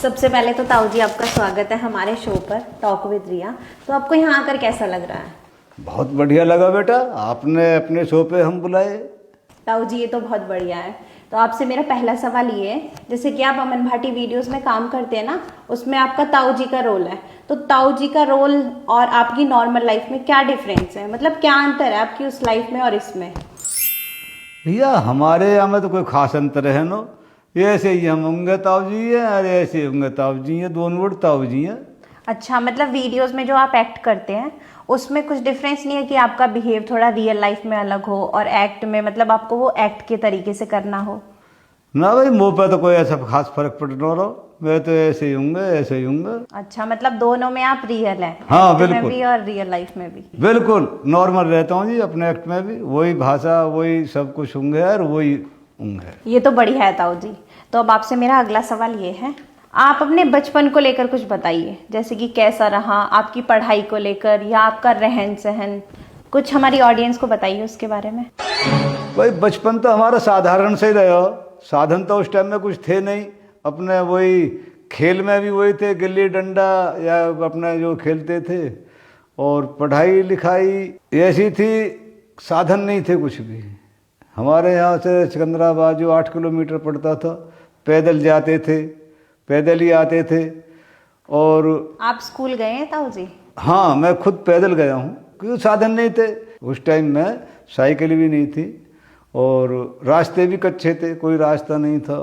सबसे पहले तो ताऊ जी आपका स्वागत है हमारे शो पर टॉक विद रिया। तो आपको यहाँ आकर कैसा लग रहा है? बहुत बढ़िया लगा बेटा, आपने अपने शो पे हम बुलाए। ताऊ जी ये तो बहुत बढ़िया है। तो आपसे मेरा पहला सवाल ये है, जैसे कि आप अमन भाटी वीडियोस में काम करते हैं ना, उसमें आपका ताऊ जी का रोल है। तो ताऊ जी का रोल और आपकी नॉर्मल लाइफ में क्या डिफरेंस है, मतलब क्या अंतर है आपकी उस लाइफ में और इसमें? भैया हमारे यहाँ में तो कोई खास अंतर है नो, ये ऐसे ही हम होंगे ताऊ जी हैं, अरे ऐसे होंगे ताऊ जी हैं, दोनों वर्ड ताऊ जी हैं। अच्छा, मतलब वीडियोस में जो आप एक्ट करते हैं उसमें कुछ डिफरेंस नहीं है कि आपका बिहेव थोड़ा रियल लाइफ में अलग हो और एक्ट में मतलब आपको वो एक्ट के तरीके से करना हो? ना भाई, मुँह पे तो कोई ऐसा खास फर्क पड़ ना रहा, मैं तो ऐसे ही होंगे ऐसे ही होंगे। अच्छा, मतलब दोनों में आप रियल हैं? हाँ एक्ट बिल्कुल, में भी और रियल लाइफ में भी? बिल्कुल नॉर्मल रहता हूँ जी, अपने एक्ट में भी वही भाषा वही सब कुछ होंगे और वही होंगे। ये तो बढ़िया है ताऊ जी। तो अब आपसे मेरा अगला सवाल ये है, आप अपने बचपन को लेकर कुछ बताइए, जैसे कि कैसा रहा आपकी पढ़ाई को लेकर या आपका रहन सहन, कुछ हमारी ऑडियंस को बताइए उसके बारे में। भाई बचपन तो हमारा साधारण से ही रहा, साधन तो उस टाइम में कुछ थे नहीं, अपने वही खेल में भी वही थे, गिल्ली डंडा या अपने जो खेलते थे, और पढ़ाई लिखाई ऐसी थी, साधन नहीं थे कुछ भी। हमारे यहाँ से सिकंदराबाद जो 8 किलोमीटर पड़ता था, पैदल जाते थे, पैदल ही आते थे। और आप स्कूल गए हैं ताऊ जी? हाँ, मैं खुद पैदल गया हूँ, क्योंकि साधन नहीं थे उस टाइम में, साइकिल भी नहीं थी और रास्ते भी कच्चे थे, कोई रास्ता नहीं था।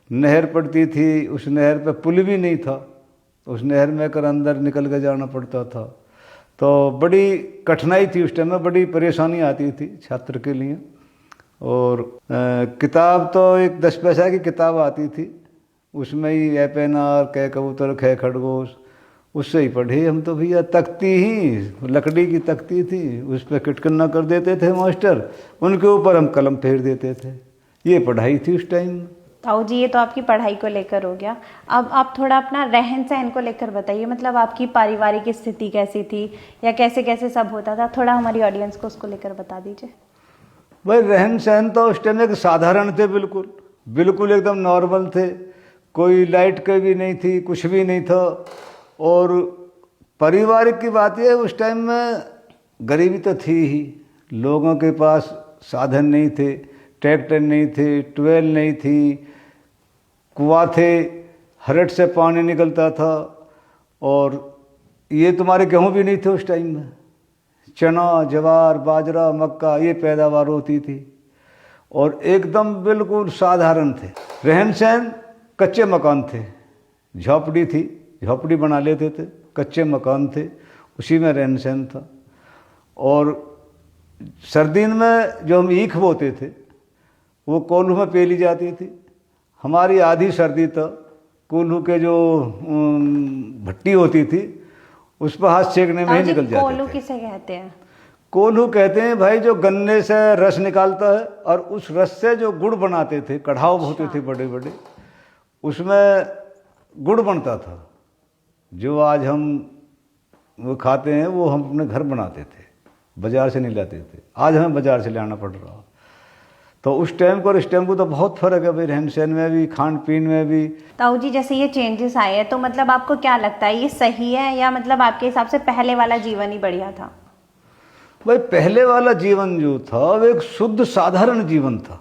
नहर पड़ती थी, उस नहर पे पुल भी नहीं था, उस नहर में कर अंदर निकल के जाना पड़ता था। तो बड़ी कठिनाई थी उस टाइम में, बड़ी परेशानी आती थी छात्र के लिए। और किताब तो एक 10 पैसा की किताब आती थी, उसमें ही ए पेनार कै कबूतर खे खरगोश, उससे ही पढ़े हम तो भैया। तख्ती ही लकड़ी की तख्ती थी, उस पर किटकन्ना कर देते थे मास्टर, उनके ऊपर हम कलम फेर देते थे। ये पढ़ाई थी उस टाइम। ताऊ जी ये तो आपकी पढ़ाई को लेकर हो गया। अब आप थोड़ा अपना रहन सहन को लेकर बताइए, मतलब आपकी पारिवारिक स्थिति कैसी थी या कैसे कैसे सब होता था, थोड़ा हमारी ऑडियंस को उसको लेकर बता दीजिए। भाई रहन सहन तो उस टाइम एक साधारण थे, बिल्कुल बिल्कुल एकदम नॉर्मल थे, कोई लाइट की भी नहीं थी, कुछ भी नहीं था। और पारिवारिक की बात है, उस टाइम में गरीबी तो थी ही, लोगों के पास साधन नहीं थे, ट्रैक्टर नहीं थे, ट्यूबवेल नहीं थी, कुआं थे, हरट से पानी निकलता था। और ये तुम्हारे गेहूँ भी नहीं थे उस टाइम में, चना ज्वार बाजरा मक्का ये पैदावार होती थी, और एकदम बिल्कुल साधारण थे। रहन सहन कच्चे मकान थे, झोपड़ी थी, झोपड़ी बना लेते थे, कच्चे मकान थे, उसी में रहन सहन था। और सर्दी में जो हम ईख बोते थे वो कोल्हू में पेली जाती थी। हमारी आधी सर्दी तो कोल्हू के जो भट्टी होती थी उस पर हाथ सेकने में ही निकल जाते थे। कोल्हू किसे कहते हैं? कोल्हू कहते हैं भाई जो गन्ने से रस निकालता है और उस रस से जो गुड़ बनाते थे, कढ़ाव होते थे बड़े बड़े, उसमें गुड़ बनता था। जो आज हम वो खाते हैं वो हम अपने घर बनाते थे, बाजार से नहीं लाते थे। आज हमें बाजार से लाना पड़ रहा। तो उस टाइम को और इस टाइम को तो बहुत फर्क है भाई, रहन सहन में भी, खान पीन में भी। ताऊ जी जैसे ये चेंजेस आए हैं तो मतलब आपको क्या लगता है, ये सही है या मतलब आपके हिसाब से पहले वाला जीवन ही बढ़िया था? भाई पहले वाला जीवन जो था वो एक शुद्ध साधारण जीवन था।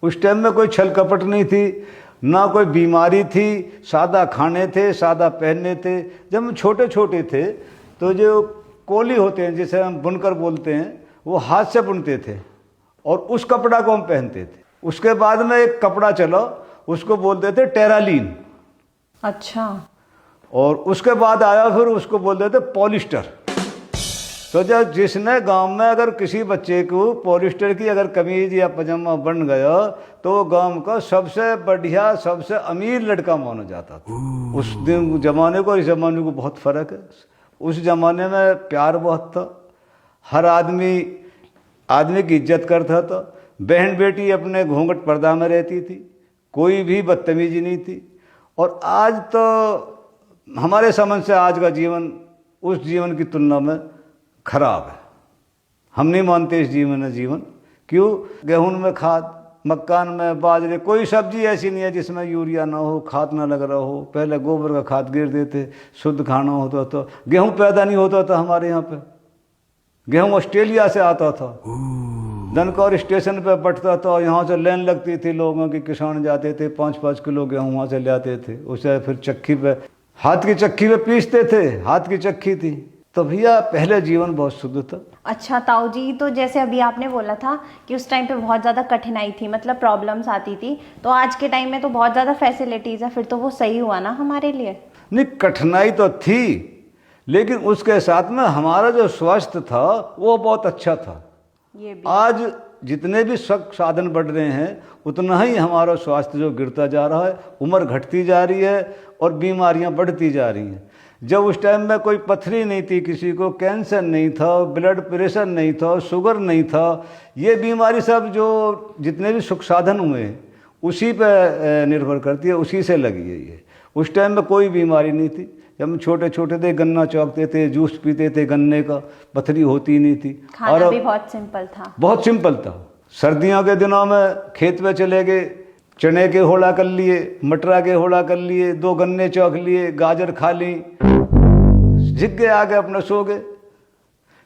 उस टाइम में कोई छल कपट नहीं थी, ना कोई बीमारी थी, सादा खाने थे, सादा पहनने थे। जब हम छोटे छोटे थे तो जो कोली होते हैं, जिसे हम बुनकर बोलते हैं, वो हाथ से बुनते थे और उस कपड़ा को हम पहनते थे। उसके बाद में एक कपड़ा चला, उसको बोलते थे टेरालीन। अच्छा। और उसके बाद आया फिर उसको बोलते थे पॉलिस्टर। तो जब जिसने गांव में अगर किसी बच्चे को पॉलिस्टर की अगर कमीज या पजामा बन गया तो वो गांव का सबसे बढ़िया सबसे अमीर लड़का माना जाता था। उस दिन जमाने को इस जमाने को बहुत फर्क है। उस जमाने में प्यार बहुत था, हर आदमी की इज्जत करता था, बहन बेटी अपने घूंघट पर्दा में रहती थी, कोई भी बदतमीजी नहीं थी। और आज तो हमारे समझ से आज का जीवन उस जीवन की तुलना में खराब है। हम नहीं मानते इस जीवन है जीवन। क्यों? गेहूं में खाद, मक्कान में बाजरे, कोई सब्जी ऐसी नहीं है जिसमें यूरिया ना हो, खाद ना लग रहा हो। पहले गोबर का खाद गिर देते, शुद्ध खाना होता था। गेहूं पैदा नहीं होता था हमारे यहाँ पे, गेहूं ऑस्ट्रेलिया से आता था, दनकौर स्टेशन पे बटता था, यहाँ से लाइन लगती थी लोगों की, किसान जाते थे 5-5 किलो गेहूं वहाँ से ले आते थे, उसे फिर चक्की पे, हाथ की चक्की पे पीसते थे, हाथ की चक्की थी। तो भैया पहले जीवन बहुत शुद्ध था। अच्छा ताऊ जी, तो जैसे अभी आपने बोला था कि उस टाइम पे बहुत ज़्यादा कठिनाई थी, मतलब प्रॉब्लम्स आती थी, तो आज के टाइम में तो बहुत ज़्यादा फैसिलिटीज़ है, फिर तो वो सही हुआ ना हमारे लिए। नहीं, कठिनाई तो थी, लेकिन उसके साथ में हमारा जो स्वास्थ्य था वो बहुत अच्छा था। ये भी आज जितने भी सुख साधन बढ़ रहे हैं उतना ही हमारा स्वास्थ्य जो गिरता जा रहा है, उम्र घटती जा रही है और बीमारियां बढ़ती जा रही हैं। जब उस टाइम में कोई पथरी नहीं थी, किसी को कैंसर नहीं था, ब्लड प्रेशर नहीं था, शुगर नहीं था, ये बीमारी सब जो जितने भी सुख साधन हुए हैं उसी पे निर्भर करती है, उसी से लगी है ये। उस टाइम में कोई बीमारी नहीं थी। जब हम छोटे छोटे थे गन्ना चौंकते थे, जूस पीते थे गन्ने का, पथरी होती नहीं थी। खाना और भी बहुत सिंपल था, बहुत सिंपल था। सर्दियों के दिनों में खेत में चले गए, चने के होड़ा कर लिए, मटरा के होड़ा कर लिए, 2 गन्ने चौंक लिए, गाजर खा ली, झिक गए, आगे अपने सो गए।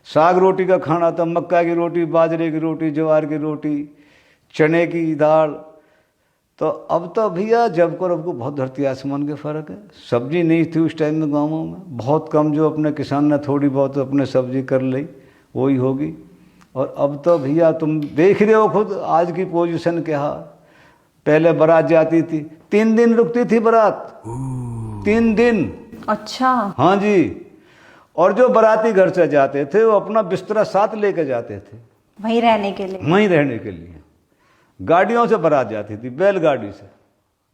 साग रोटी का खाना था, मक्का की रोटी, बाजरे की रोटी, ज्वार की रोटी, चने की दाल। तो अब तो भैया जब को अब को बहुत धरती आसमान के फ़र्क है। सब्जी नहीं थी उस टाइम में गाँवों में, बहुत कम, जो अपने किसान ने थोड़ी बहुत अपने सब्जी कर ली वही होगी। और अब तो भैया तुम देख रहे हो खुद आज की पोजीशन क्या है। पहले बारात जाती थी 3 दिन रुकती थी बारात, 3 दिन। अच्छा हाँ जी। और जो बाराती घर से जाते थे वो अपना बिस्तरा साथ लेके जाते थे, वहीं रहने के लिए, वहीं रहने के लिए। गाड़ियों से बारात जाती थी, बैलगाड़ी से,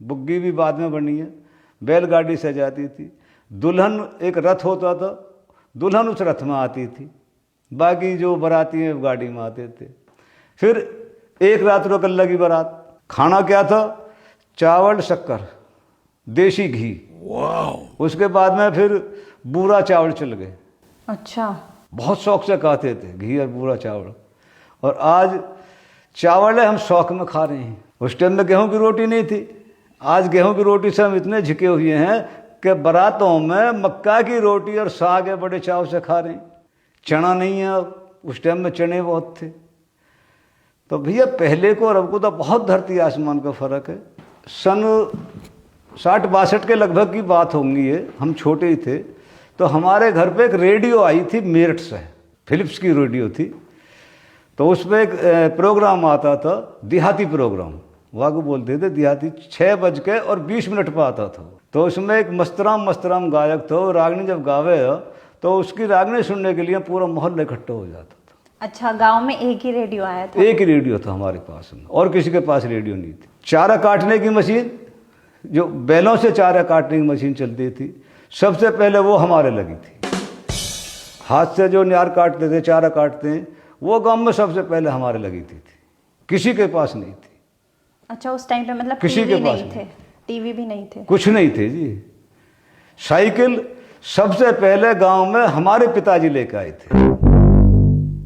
बुग्गी भी बाद में बनी है, बैलगाड़ी से जाती थी। दुल्हन एक रथ होता था, दुल्हन उस रथ में आती थी, बाकी जो बाराती हैं गाड़ी में आते थे। फिर एक रात रुकन लगी बारात। खाना क्या था? चावल शक्कर, देसी घी। उसके बाद में फिर बूरा चावल चल गए। अच्छा, बहुत शौक से खाते थे घी और बूरा चावल। और आज चावल है हम शौक में खा रहे हैं। उस टाइम में गेहूं की रोटी नहीं थी। आज गेहूं की रोटी से हम इतने झुके हुए हैं कि बारातों में मक्का की रोटी और साग है बड़े चाव से खा रहे हैं। चना नहीं है अब, उस टाइम में चने बहुत थे। तो भैया पहले को और अब को तो बहुत धरती आसमान का फर्क है। सन 60-62 के लगभग की बात होंगी ये, हम छोटे ही थे। तो हमारे घर पे एक रेडियो आई थी मेरठ से, फिलिप्स की रेडियो थी। तो उसमें एक प्रोग्राम आता था, देहाती प्रोग्राम, वागू बोलते थे देहाती, 6:20 पर आता था। तो उसमें एक मस्तराम गायक था, वो रागनी जब गावे तो उसकी रागनी सुनने के लिए पूरा मोहल्ला इकट्ठा हो जाता था। अच्छा, गांव में एक ही रेडियो आया था? एक ही रेडियो था हमारे पास में, और किसी के पास रेडियो नहीं थी। चारा काटने की मशीन, जो बैलों से चारा काटने की मशीन चलती थी, सबसे पहले वो हमारे लगी थी। हाथ से जो न्यार काटते थे, चारा काटते हैं, वो गांव में सबसे पहले हमारे लगी थी। किसी के पास नहीं थी। अच्छा, उस टाइम पे मतलब किसी के पास नहीं थे, टीवी भी नहीं थे, कुछ नहीं थे जी। साइकिल सबसे पहले गांव में हमारे पिताजी लेकर आए थे।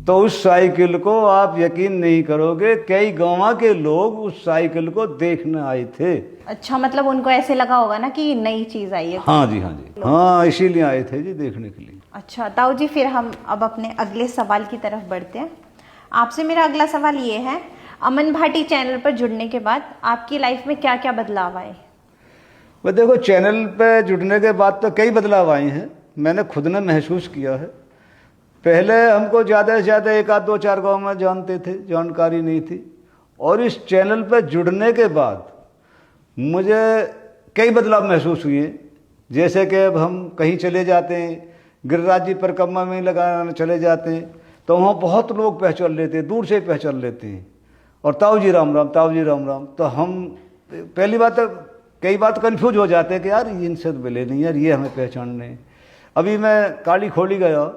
तो उस साइकिल को आप यकीन नहीं करोगे, कई गांव के लोग उस साइकिल को देखने आए थे। अच्छा, मतलब उनको ऐसे लगा होगा ना कि नई चीज आई है। हाँ जी, हाँ जी, हाँ, इसीलिए आए थे जी, देखने के लिए। अच्छा ताऊ जी, फिर हम अब अपने अगले सवाल की तरफ बढ़ते हैं। आपसे मेरा अगला सवाल ये है, अमन भाटी चैनल पर जुड़ने के बाद आपकी लाइफ में क्या क्या बदलाव आए? वह देखो, चैनल पे जुड़ने के बाद तो कई बदलाव आए हैं, मैंने खुद ने महसूस किया है। पहले हमको ज़्यादा से ज़्यादा 1-2-4 गाँव में जानते थे, जानकारी नहीं थी। और इस चैनल पर जुड़ने के बाद मुझे कई बदलाव महसूस हुए। जैसे कि अब हम कहीं चले जाते हैं, गिरिराज जी परिक्रमा में लगाने चले जाते हैं, तो वहाँ बहुत लोग पहचान लेते हैं, दूर से पहचान लेते हैं, और ताऊ जी राम राम, ताऊ जी राम राम। तो हम पहली बात तो कई बात कन्फ्यूज हो जाते हैं कि यार इनसे तो मिले नहीं, यार ये हमें पहचानने हैं। अभी मैं काली खोली गया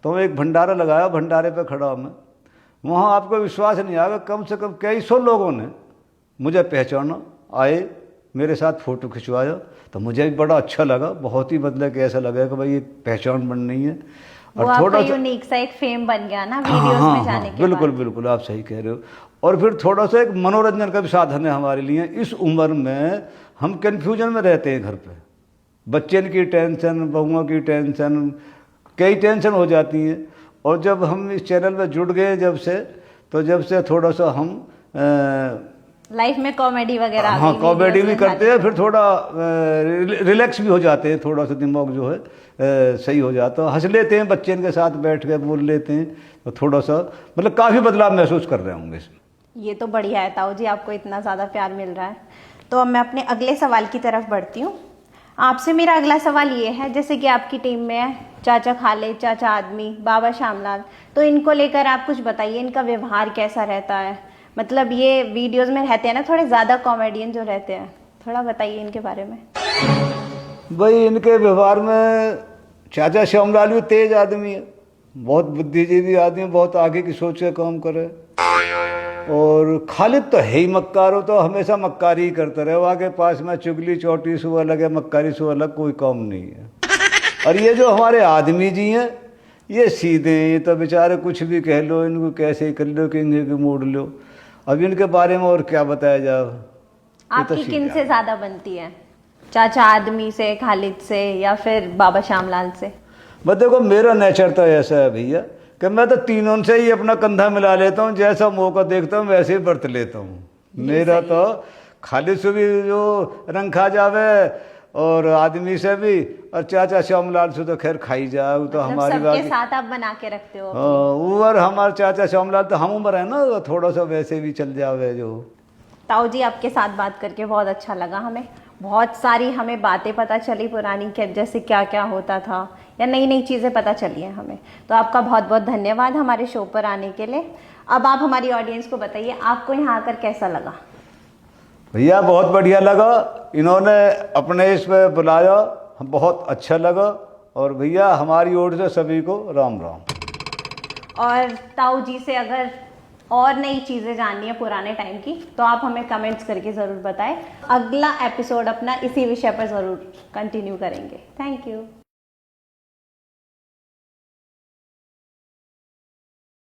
तो एक भंडारा लगाया, भंडारे पे खड़ा मैं, वहाँ आपको विश्वास नहीं आएगा, कम से कम कई सौ लोगों ने मुझे पहचाना, आए मेरे साथ फ़ोटो खिंचवाया। तो मुझे भी बड़ा अच्छा लगा, बहुत ही मतलब कि ऐसा लगा कि भाई ये पहचान बन रही है। और थोड़ा यूनिक सा एक फेम बन गया ना वीडियोस में जाने के बिल्कुल बाद। बिल्कुल आप सही कह रहे हो। और फिर थोड़ा सा एक मनोरंजन का भी साधन है हमारे लिए। इस उम्र में हम कन्फ्यूजन में रहते हैं घर पे, बच्चे की टेंशन, बहुओं की टेंशन, कई टेंशन हो जाती हैं। और जब हम इस चैनल में जुड़ गए जब से थोड़ा सा हम लाइफ में कॉमेडी वगैरह, हाँ कॉमेडी भी करते हैं, फिर थोड़ा रिलैक्स भी हो जाते हैं, थोड़ा सा दिमाग जो है सही हो जाता है, हंस लेते हैं, बच्चे के साथ बैठ के बोल लेते हैं, तो थोड़ा सा मतलब काफ़ी बदलाव महसूस कर रहे होंगे इसमें। ये तो बढ़िया है ताऊ जी, आपको इतना ज़्यादा प्यार मिल रहा है। तो अब मैं अपने अगले सवाल की तरफ बढ़ती हूँ। आपसे मेरा अगला सवाल ये है, जैसे कि आपकी टीम में है चाचा खालिद, चाचा आदमी, बाबा श्यामलाल, तो इनको लेकर आप कुछ बताइए, इनका व्यवहार कैसा रहता है? मतलब ये वीडियोस में रहते हैं ना थोड़े ज़्यादा कॉमेडियन जो रहते हैं, थोड़ा बताइए इनके बारे में। भाई इनके व्यवहार में चाचा श्यामलाल भी तेज आदमी है, बहुत बुद्धिजीवी आदमी है, बहुत आगे की सोच के काम करे। और खालिद तो है ही मक्कार, हो तो हमेशा मक्कारी ही करते रहे, वहाँ के पास में चुगली चौटी सुबह अलग है, मक्कारी सुबह अलग, कोई काम नहीं है। और ये जो हमारे आदमी जी हैं ये सीधे हैं, ये तो बेचारे कुछ भी कह लो, इनको कैसे कर लो, कहेंगे कि मोड़ लो। अब इनके बारे में और क्या बताया जाए। आपकी किन से ज्यादा बनती है, चाचा आदमी से, खालिद से, या फिर बाबा श्यामलाल से? बस देखो मेरा नेचर तो ऐसा है भैया कि मैं तो तीनों से ही अपना कंधा मिला लेता हूँ, जैसा मौका देखता हूँ वैसे ही बरत लेता हूँ। मेरा तो खालिद से भी जो रंग खा जावे, और आदमी से भी, और चाचा श्यामलाल से तो खैर खाई जाए, तो मतलब हमारी बात सबके साथ आप बना के रखते हो। उम्र हमारे चाचा श्यामलाल तो हम उम्र है ना, थोड़ा सा वैसे भी चल जावे जो। ताऊ जी आपके साथ बात करके बहुत अच्छा लगा, हमें बहुत सारी हमें बातें पता चली पुरानी के, जैसे क्या क्या होता था, या नई नई चीज़ें पता चली हैं हमें। तो आपका बहुत बहुत धन्यवाद हमारे शो पर आने के लिए। अब आप हमारी ऑडियंस को बताइए आपको यहाँ आकर कैसा लगा? भैया बहुत बढ़िया लगा, इन्होंने अपने इसमें बुलाया, बहुत अच्छा लगा। और भैया हमारी ओर से सभी को राम राम। और ताऊ जी से अगर और नई चीज़ें जाननी है पुराने टाइम की, तो आप हमें कमेंट्स करके ज़रूर बताएं। अगला एपिसोड अपना इसी विषय पर ज़रूर कंटिन्यू करेंगे। Thank you.